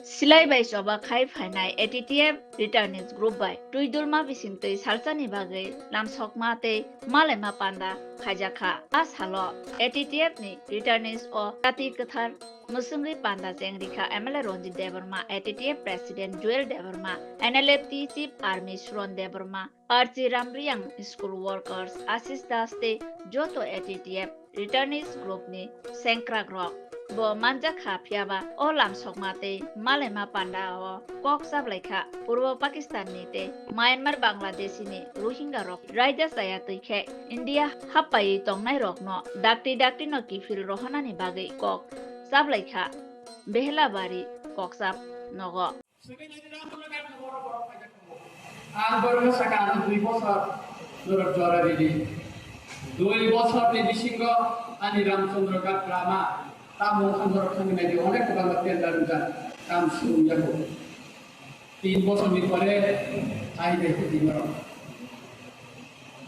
Silai bai soba khai phainai ATTF returnees group bai tuidulma bisingtei salchani bagai lamsokma tei malema panda khajaka asalo ATTF ni returnees o kati kathar musumri panda jengrika MLA Ronjit Devarma ATTF president Joel Devarma NLFT chief army Shron Devarma Archie Ramriang school workers Ashish Das tei joto ATTF returnees group ni sengkrak rok bo manja kha phiaba o lamsokma tei malema panda o kok sablaikha purbo Pakistan ni te Myanmar Bangladeshi ni Rohingya rok raida saya tuikhe India hapai tongnai rok no dakti no kifil rohana ni bagai kok sablaikha behla bari kok sab nogo ang baru sekarang 2 বছর নরক জরারি 2 বছর ni bisingo ani Ramchandra Gatrama tamu সংরক্ষণ মেদি অনেক Bangla tender উজান কাম শুরু যাবো 3 বছর পরে I দেখতে দিন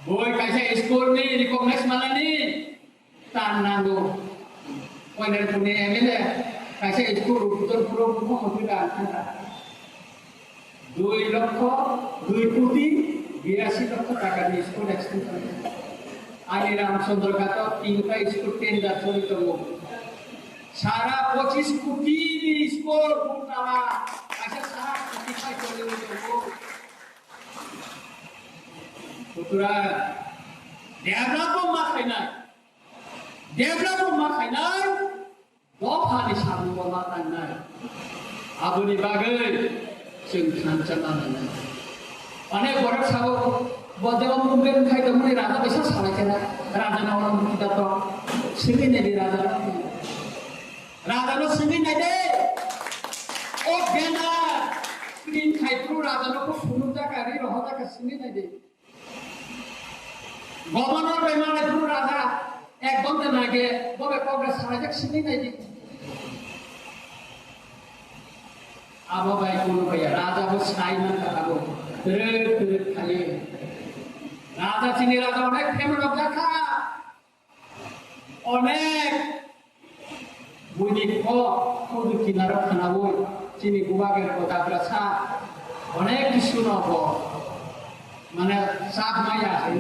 বই কাইসা স্কুল নি রিকগনাইজ মালানি তার নাঙ্গো ওইনার পুনে এমএলএ কাইসা স্কুল উত্তর পূর্ব মন্ত্রীরা 2 লক্ষ 2 কোটি 82 লক্ষ টাকা দিয়ে স্কুল এক্সটেনশন আনি রামচন্দ্র গাত 3টা স্কুল টেন্ডার চলিত সারা 25 কোটি স্কুল পুটালা আচ্ছা সারা কোটি পাই চলে যাবো পুরা ডেভেলপমেন্ট মা খাইনাই দফানি সামু মা খাইনাই আবুনি বাগৈ जों खानचानानै अनेक बरफ साबो बदेव मुंबेन खायदोंमोन राजा बैसा सालायखेना राजानाव मुखिदा दं सिंगिनायदि राजानो सिंगिनायदे ओ बेना स्क्रिन खायथ्रु राजानो सुनु जागारि रह जागा सिंगिनायदे गवर्नर बेमानायथ्रु राजा एक बंदे नागे बबे कग्रेस सालायजाक सिंगिनायदि आबो बाय कोनो भैया राजा बो साइमान काबो तेरे खाली राजा चिनी राजा अनेक फेमस जाखा अनेक बुनि को खुद किनारो खानाबो चिनी गुबागेर को दाबरा सा अनेक किसु नबो माने साब माया है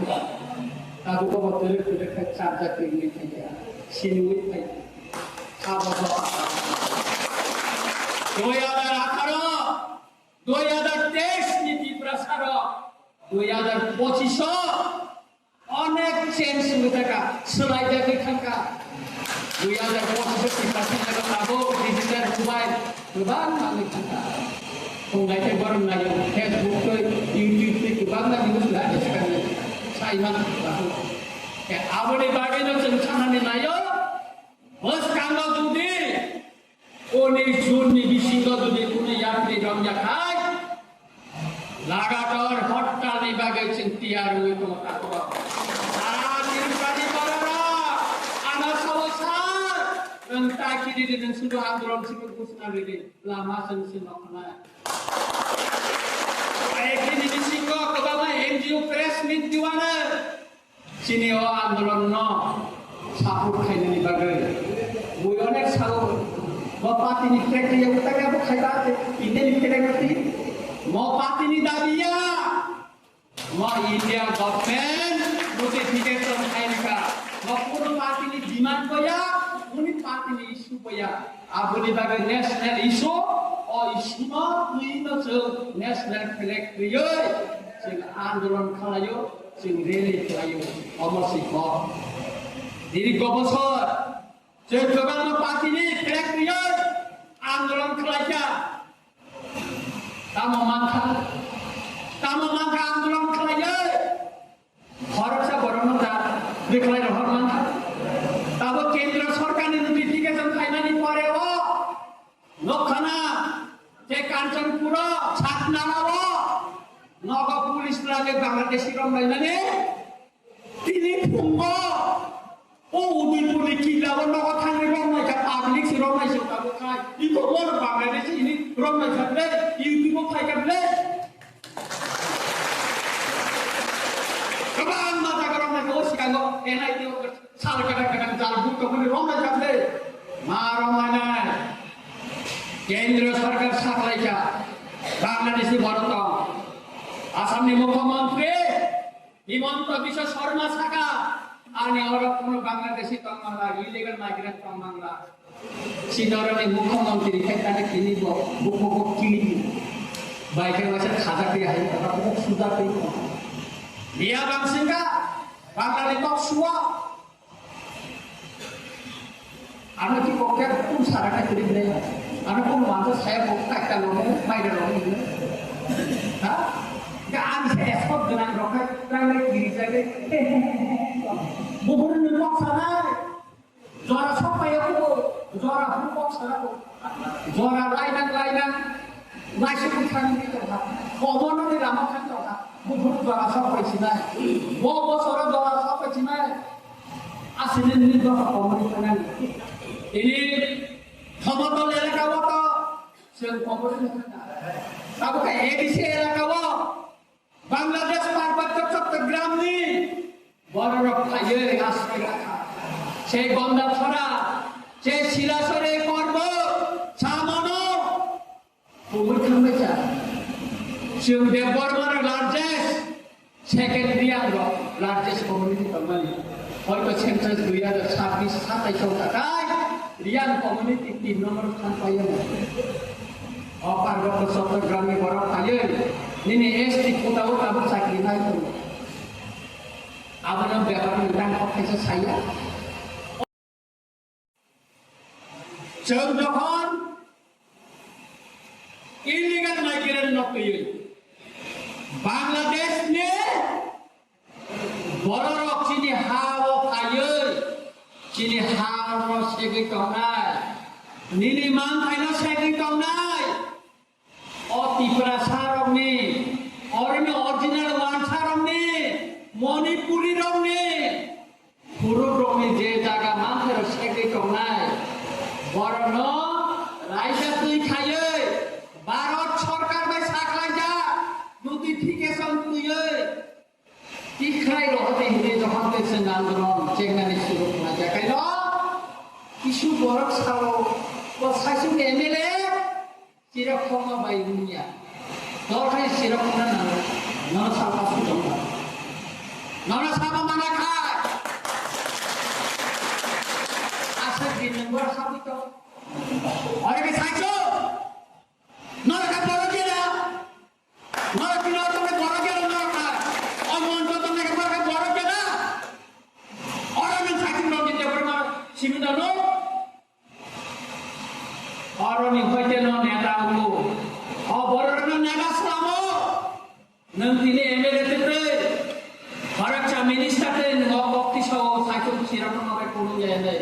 ताबो को तेरे साब जाति नि खाया सिनुइ खाय साबो 2018 2023 নীতি প্রসার 2025 অনেক চেঞ্জ হয়ে থাকা সোলাইজাকে থাকা 2025 টিকাশন পাবো ডিজিটাল মোবাইল गोबां नानै थाका फंनायथाय बरनायो फेसबुक इउटिউब गोबां नानै बुसला एसेखाने साइमान बाहो के आबोनि बागैनो जों साननानै नायो बस कांगो जुदि ओने जुननि बिसिंग जुदि कुनै यात्री रंजाखाय लागातार हड़तालनि बागै जों तियार होय दङ ताको सारा निरुपानि बारारा आना सवसार जों ताकिरि जों सुदु आन्दोलन सिखौ घोषणा रेदि लामा जों सिनखना आइखिनि बिसिंग गोबां एनजिओ प्रेस मिट दिवानो सिनि आन्दोलन न सापर्ट खायनि बागै बय अनेक sago Mopati ni fekri yang utang apa khaybate ini ni fekri mopati ni dabiya mo India government notification khayrika mopuro parti ni demand koya uni parti ni issue koya abuni bagai national issue o issue ma kuino jo national flag kriyo sing andolon khalayo sing rally khalayo omosi ko diri gobosor je gobalno parti ni flag kriyo आंदोलन खालायजा तामो मानखा आंदोलन खालायो भारतसा बरनो दा देखलाय रहर मानखा ताबो केंद्र सरकारनि notification फाइनानि परेबो नखाना जे कांचनपुर छातनाराबो नग police लागे बांग्लादेशी रंलायनानै तिनि फुंगो ओ उदयपुरनि किलाबो नग थांनि रंलायजा पाब्लिक रंलायसो ताबो खाय इखौ बर बांग्लादेशी ini रंलायजाबले इउटिउबआव फायगाबले गोबां माजागा रंलायखौ सिगाङाव एनआइटिआव साल kadang-kadang jalबुक कखनि रंलायजाबले मा रंलायनाय কেন্দ্রীয় সরকার সাকলাইকা বাংলাদেশি ভারত আসামনি মুখ্যমন্ত্রী হিমন্ত বিশ্ব শর্মা সাকা आणि orang puno Bangladeshi tong mangla illegal migrant tong mangla sinarani মুখ্যমন্ত্রী খেতানে কিনি বুকো কিনি বাইকের মাঝে খাজা দিয়ে হাই কথা বুক সুদা কই দিয়া বাংসিঙ্গা বাংলাদেশ টক সুয়া আমি কি পক্ষে কোন সারাটা করি দেই আমি কোন মানুষ saya পক্ষে একটা লোক বাইরে লোক হ্যাঁ আমি saya সব জানা রক্ষা প্রাইমারি গিরি জায়গায় bukan di box sana, juara siapa ya bu? Juara box sana bu, juara lainan, masih bukan itu kan? Komodo di lama kan tu kan? Bukan juara siapa Cina, bos orang juara siapa Cina? Asli ini juara komodo kan? Ini komodo lelaki kawan tu, siapa komodo ni? Tahu kan? ABC lelaki kawan, Bangladesh parbat Chittagong ni. বড় খাইয়ে আসবে রাখা সেই গঙ্গা ছড়া সেই শিলাসরে করব সামানো কুমুর খামে চা সিং দেববর্মার লার্জেস্ট সেকেন্ডারি আর লার্জেস্ট কমিউনিটি কোম্পানি হয়তো সেন্সাস 2026 27 টাকায় রিয়ান কমিউনিটি 3 নম্বর স্থান পাইয়ে অপারগত চট্টগ্রামে বড় খাইয়ে নিনে এসটি কোটাও তাবো চাকরি নাই তো Abang berapa tentang profesor saya? Contohkan illegal migrant nokoi. Bangladesh ni borok sini hawa kaya, sini hawa segi tongai, nini mang kaya segi tongai. Oti prasarong ni, orang original wan sarong ni. Manipuri রং নেই পুরো রঙে যে জায়গা মানুষের সেগে কমায় বরণ রাইজা তুই খাইয়ে ভারত সরকার বাই সাকলাই যা নোটিফিকেশন তুই কি খাই রহতে হিন্দে যখন দেখছেন আন্দোলন চেঙ্গানি শুরু করা দেখাইল কিছু বরক সালো ও সাইসু এমএলএ চিরক্ষম বাই দুনিয়া দরকার চিরক্ষম না না সাবা সুযোগ Nona sama mana kai? Asal di negara sabi tu. Orang ke sajo. Nona kan baru dia. Nona kena tu ke baru dia nona kai. Orang tu tu ke baru dia. Orang yang sajo nona dia berma sini dah no. Orang ni hoje nona ni tahu. Oh baru nona naga selama. Nanti ni MLA tu. Para minister tu ngokok tisau satu siapa nak kurung je ni.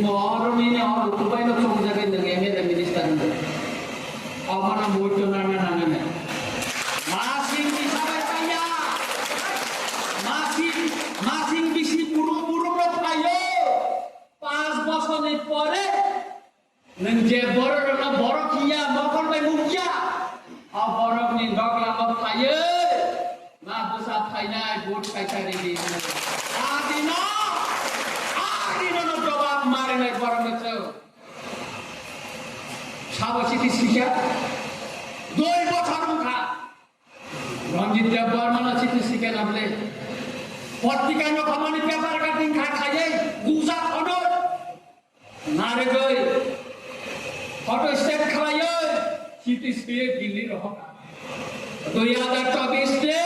Orang ni orang Dubai nak cuma jaga dengan MLA minister tu. Awak nak buat macam mana ni? Masih bisa berkaya, masih bisa buru-buru berkaya. 5 বছর ni pore, nengje borok kia, makon by mukia. Borok ni dog lama berkaya. Mabusa Thailand vote kaitari di. Adino no jawab mare nai borong itu. Sabo siti sikya. 2 বছর মুখা. রঞ্জিত দেব Barman siti sikya nable. পত্রিকায় খবর paper cutting খাইয়ে গুজা photo নারে গই photo state খাইয়ে siti sikya Delhi রহ 2024 তে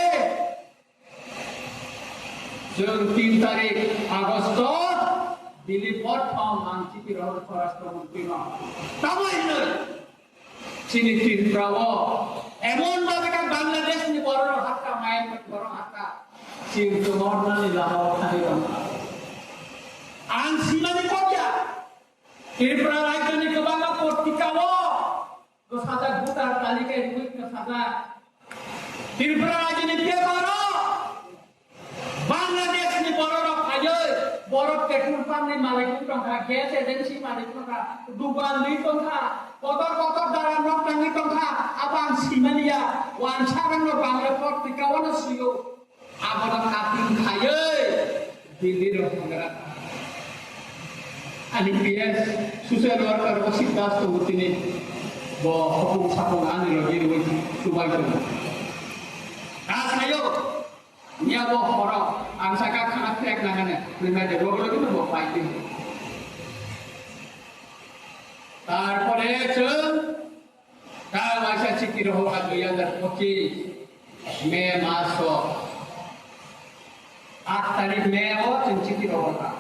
জুন 3 তারিখ আগস্ট দিল্লি প্রথম মানচিত্র রহস্য পররাষ্ট্রমন্ত্রী তামাইল চিনি ত্রিপুরাও এমন ভাবে বাংলাদেশ নি বড় হাক্কা মায়ের বড় হাক্কা চিন্তু নর্মালি লাহাও খাই আন সীমানি কোটিয়া ত্রিপুরা রাজধানী কবাঙ্গা পত্রিকাও তো সাজা ভোটার তালিকায় রুইত সাজা ত্রিপুরা রাজধানী পেপারও বাংলাদেশ নি বড় খাইয়ে বড় পেট্রোল পাম্প নি মালিক টঙ্কা গ্যাস এজেন্সি মালিক টঙ্কা দুবাল নি টঙ্কা কত দ্বারা নকটাং নি টঙ্কা আবান সিমানিয়া ওয়ান সারাং বাংলা পত্রিকা ওনা সুयो আবরা কাটিং খাইয়ে দিল্লির রকমরা আনি PS social worker o sitas to utini bo hopung sapung ani lo giri wi subai to sayo nia bo horo ang saka khana trek nangane prima de bo lo কিন্তু bo পাইতে তারপরে তা মাসা চিঠি রহমান 2025 মে মাস 8 তারিখ মে ও চিঠি রহমান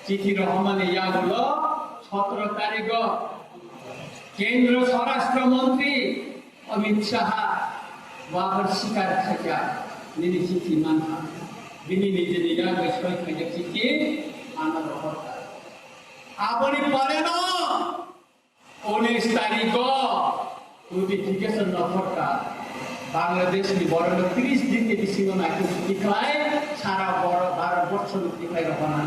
চিঠি রহমান ইয়া হলো 17 তারিখ কেন্দ্র স্বরাষ্ট্রমন্ত্রী অমিত শাহ বাবার শিকার খাজা নিনি চিঠি মানহা বিনি নিজে নিজা বিষয় খাজা চিঠি আনা দরকার আপনি পারে না 19 তারিখ নোটিফিকেশন দরকার বাংলাদেশ নি বড় 30 দিন के सीमा ना कुछ दिखाए सारा बड़ 12 वर्ष दिखाई रखना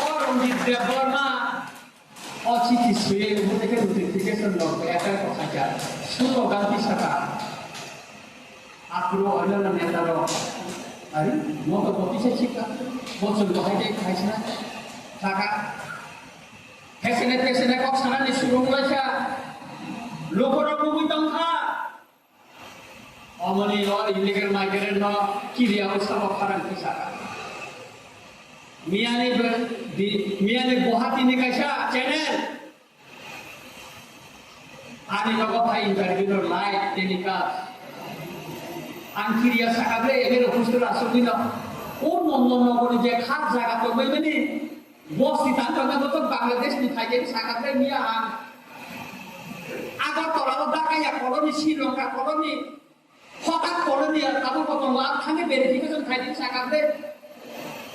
और रंजीत देवबर्मा অচিঠি শুয়ে থেকে নোটিফিকেশন লগ একার কথা যা সুতো গান্ধী শাখা আগ্রহ অন্যান্য নেতার আরে মত বতিছে শিক্ষা বচন দহাই খাইছে না টাকা হেসেনে কক সানানি সুরং লাইছা লোকর মুবি তংখা অমনি ইলিগাল মাইগ্রেন্ট ন কিরিয়া অবস্থা খারাপ কিসা মিয়ানে গুয়াহাটি নি কাইসা channel ani logo bhai interview live telecast angkiria sakabre eger hostel asubina o non nogori je khat jaga to mebeni bosti tanto to bangladesh ni thaike sakabre niya agar tolaro dakaya koloni Sri-Lanka koloni হঠাৎ koloni আর কাবু কতন লাভ থাকে verification খাইদিন sakabre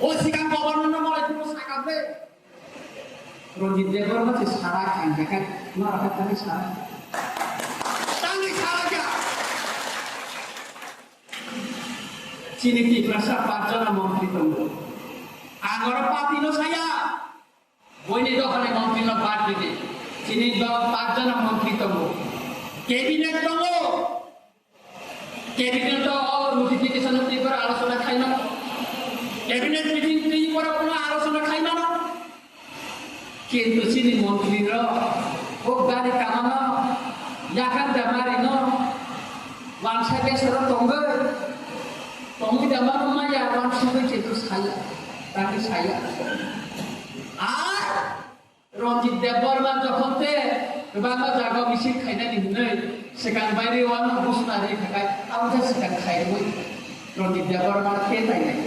ও caecum governor মলে পুরো sakabre রঞ্জিত দেববর্মা যে সারা খান দেখা মারা খালি সারা Sini rasa pajana menteri tunggu. Angor patino saya. Boine do kale menteri no part dite. Sini do pajana menteri tunggu. Cabinet tunggu. Cabinet to notification paper আলোচনা খাই না। Cabinet meeting তুই পরে কোনো আলোচনা খাই না। কিন্তু sini মন্ত্রী র ও গাড়ি কামানো yakan damari no. Bangsa ke sero tunggu. Tunggu dalam rumah ya orang sudah itu saya, tapi saya. Rojit Deborma যখন তে বাবা জায়গা বেশি খাই না দিনে সেখান বাইরে ওয়ান বস না রে খাই আমরা সেখান খাই বই রঞ্জিত দেববর্মা কে তাই নাই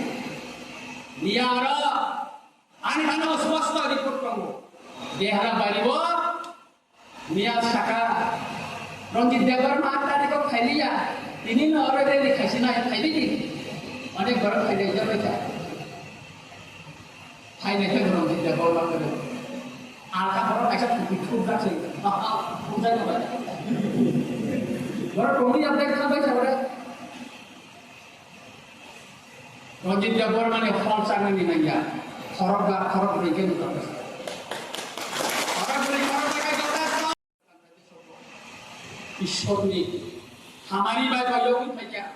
নিয়ারা আনি খানো স্পষ্ট রিপোর্ট করব দেহারা বাড়িব নিয়া শাখা রঞ্জিত দেববর্মা তারিখ খাইলিয়া তিনি নরে রে খাইছি না খাইলি দি অনেক বড় খাইলে যাবে তা খাইলে তো রঞ্জিত দেববর্মা করে আর কাপড় একটা খুব রাখছে বুঝাই না বড় টমি আপনি খাবে সবরে রঞ্জিত দেববর্মা মানে ফল চাঙ্গনি নাইয়া খরক রেখে দিতে ঈশ্বর নি हमारी बात वालों की क्या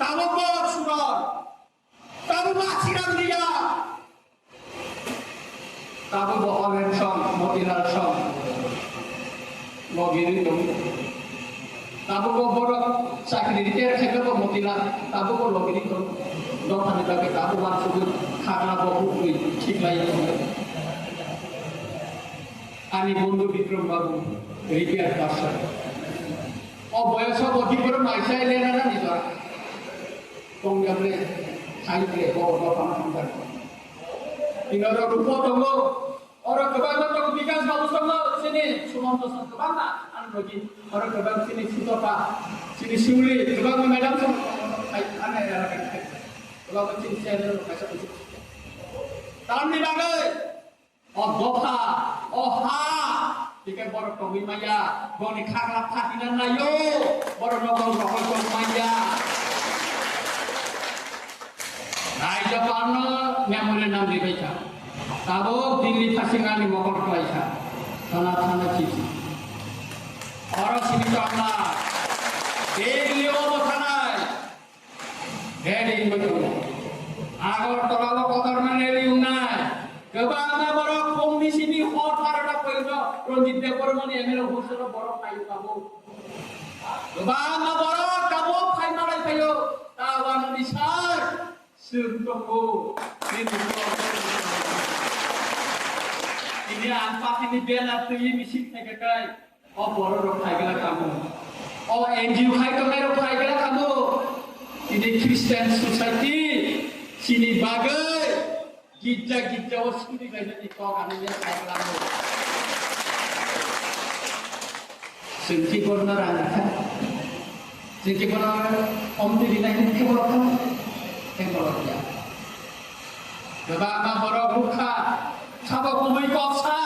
तब को सुरर तब माचिराम दिया तब बहलेन सम मोतीलाल सम लगिरी तुम तब को बड़ो चाकरी दिते रखे को मोतीलाल तब को लगिरी तुम दो थाने तक तब बात सुबह खाना बहुत कोई ठीक लाइए आनी बंधु विक्रम बाबू रिपेयर पार्षद বয়স অধিক করে মাইসা এলে না নিজরা কংগ্রেসে খাইতে বড় কথা সংসার ইনর রূপ দঙ্গ অর কবাগ দঙ্গ বিকাশ বাবু সঙ্গ সিনি সুমন্ত সঙ্গ Bangla আনবগি or কবাগ Sini Sutapa Sini Shiuli কবাগ madam সঙ্গ খাই আনে রাখে কবাগ সিনি সেরে কাছে বুঝি তামনি বাগে ও দফা ও হা Jika baru tomi maya, boni kaklap hati dan layo, baru nongol tomi maya. Nah, Jepang memori nam dibaca. Tahu Dili pasingan di Mogor Klaisa, tanah cici. Orang sini sama, Dili obo tanah, Dili betul. Agar terlalu kotor support para pelo Ronjit Debormani emelo husro borok kayu kamu. Bama borok kamu kai malai kayu tawan besar suntuku ini anpat ini bela tu ini misi kai oh borok kai gala kamu oh NGO kai kamera kai gala kamu ini Christian Society sini bagai gija waskudi kayak itu kan ini saya lalu sengki corner aja sengki corner om di lain keborok ya Bapak borok buka sama kumui koksa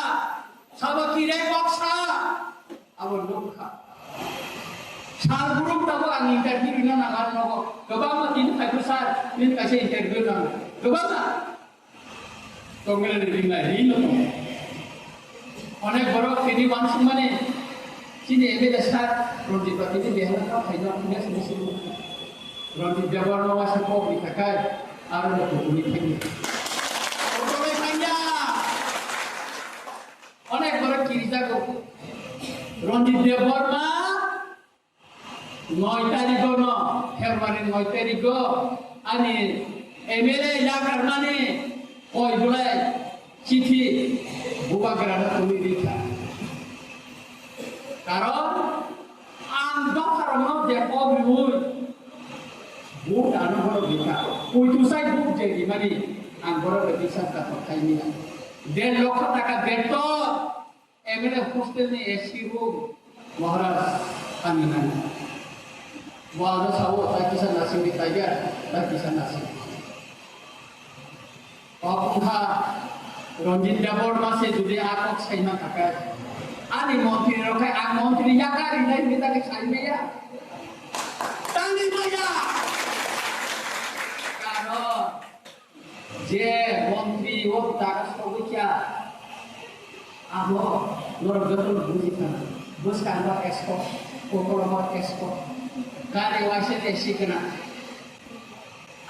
sama kiri koksa awal buka Sal buruk tahu angin terkiri na nagar nogo. Coba makin tak besar, ini kasih interview na. Coba na. Tonggal diri na hino. Onek borok ini wansung mana? Sini ebe dasar roti pati ini biasa kau hanya punya sendiri. Roti jabar nawa sepok dikakai, ada kulit tinggi. Kulit kaya. Onek borok kiri jago. Roti jabar mah. 9 তারিখও ন ফেব্রুয়ারির 9 তারিখও আমি MLA এলাকার মানে ওই জুলাই চিঠি বুবাগ্রানা তুমি দিতা কারণ আন্দোলনের মধ্যে অবিমুই বুক আনবর দিতা ওই তুসাই বুক যে মানে আন্দোলনের বিচার কথা খাইনি 1.5 লক্ষ টাকা বেতন এমএলএ হোস্টেলে এসি রুম মহারাজ আমি না Wala sawo tak kisah nasi di kaya, tak kisah nasi. Apakah Ronjit Jabor masih jadi akok saya nak kakak? Ani menteri rokai, ang menteri yakar ini kita kisah ini ya. Tani maya. Karo, je menteri wot takas kau abo, luar betul bukan, bus kantor ekspor, pokok ekspor. Kare wasit esi kena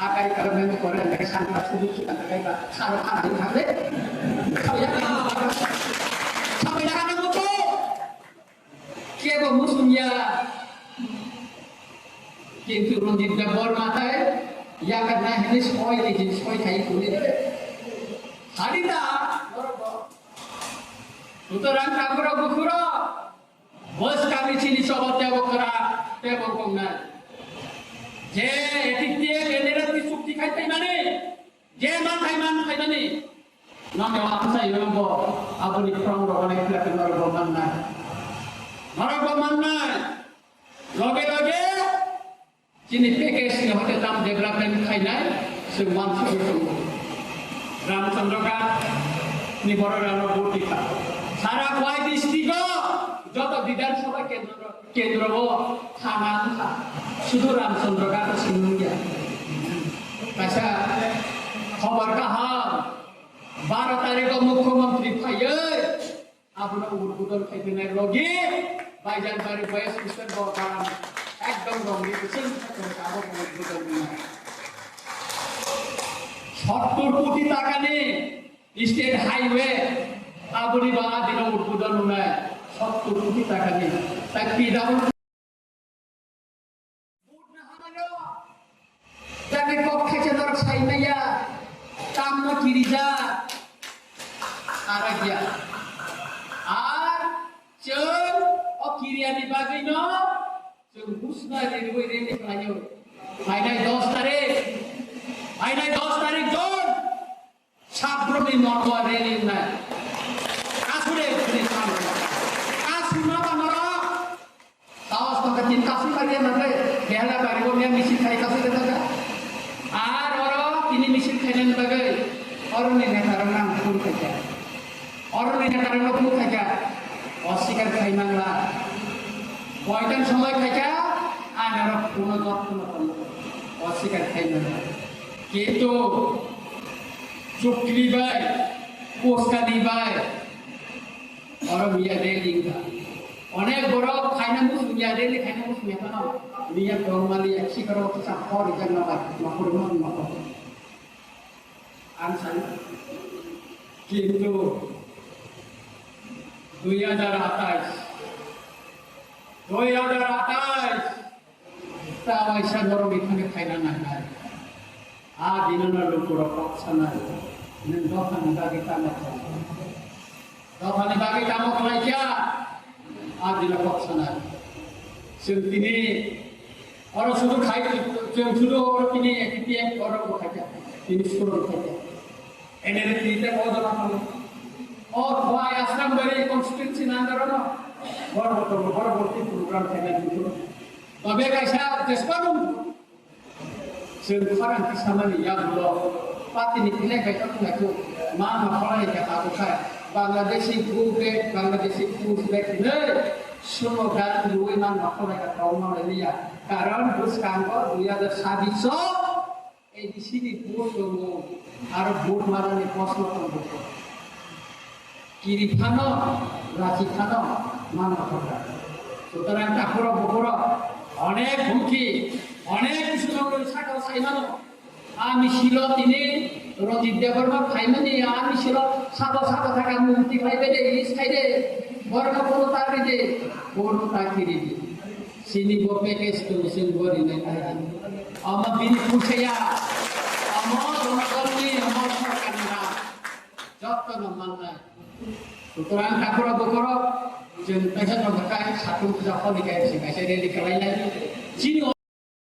akai kalau memang korea dari sana sudah kita akai kalau ada hari sampai dah ada mutu kiago musuhnya kintu Ronjit Jabor matai ya karena ini soi di soi kai kulit hari dah utoran kagro bukuro bos kami sini sobat jago kera tebong kongna je etik dia genera ti sukti khai tai mane je man khai mane nam ya sa yombo abuni prong ro ne kla kenor go manna loge sini PKS ni hote tam development khai nai sungman sung Ramchandra ka ni boro rano boti ka sara kwai district যত বিধানসভা কেন্দ্র থানা শুধু রামচন্দ্রকার সিংহিয়া কাছা খবর কাহাম 12 তারিখ মুখ্যমন্ত্রী ফাইয়ে আপনার উদ্বোধন খাইতে লগে বাইজান বাড়ি বয়স মিস্টার বকাম একদম রঙে কিছু আবার উদ্বোধন 70 কোটি টাকা নিয়ে স্টেট হাইওয়ে আপনি বাংলা দিন উদ্বোধন নয় 70 কোটি টাকা দিয়ে তাই পিডাউন যাকে কক্ষে চেদর সাইমাইয়া কাম্য কিরিজা আরাগিয়া আর চল ও কিরিয়ানি বাগৈ ন जों बुसना रेलवे रेल खायो फाइनाल 10 तारिख जोन साब्रमनि मरवा रेल ना আসলে Tin kasih kalian nanti, biarlah baru dia misi kaya kasih kita. Orang ini misi kalian bagai orang ini karena pun kerja, orang ini karena pun kerja, osikan kaya mangla, wajib semua kerja, anak punut, osikan kaya mangla. Gitu, cukli bay, poskali bay, orang dia deling. অনেক বড় finance মিয়ারে finance মিয়ানো মিয়া গরমালি একশি করো কিছু for জানা বা মহরম মহ আনসান কিন্তু 2028 tawaisa dorong ikhane khaina nahnai a dinana lukura paksanai nen dokhani bagi tamak khalaikia a dina paksanai जों दिनै orang sudu khai जों sudu orang ini ATTF orang bekerja ini suruh bekerja energi kita kau dalam hal और वहाँ आश्रम बड़े constituency नांदर ना बड़ा बोलती प्रोग्राम करने की तो अबे कैसा जस्पानु सेंट्रल की सामने याद लो पार्टी निकले कैसा तो ना तो माँ मफाला क्या ताकत है बांग्लादेशी फूड बैग नहीं सुनो गात लुए माँ मफाला का ट्रॉमा ले लिया कारण उस काम को 2027 एडीसी की बोर्ड को आरो बोर्ड मारा ने प्रश्न कर kiri khano, raci khano, mana khano. Sutarang takuro bukuro, onek bukti, onek kusulang sakal saimano. Ami silot ini, roti deborma kaimani, ami silot sabo thaka mukti kaibede, is kaide, borma kono takide, kono takiri. Sini bope kestu mesin bori ne kaide. Ama bini kuchaya, ama donakalni, ama sarkanna. Jotto namanna. Suturang takura bukuro, jen pesa nongkai satu puja kali kayak sih, kayak saya di kelainan. Sini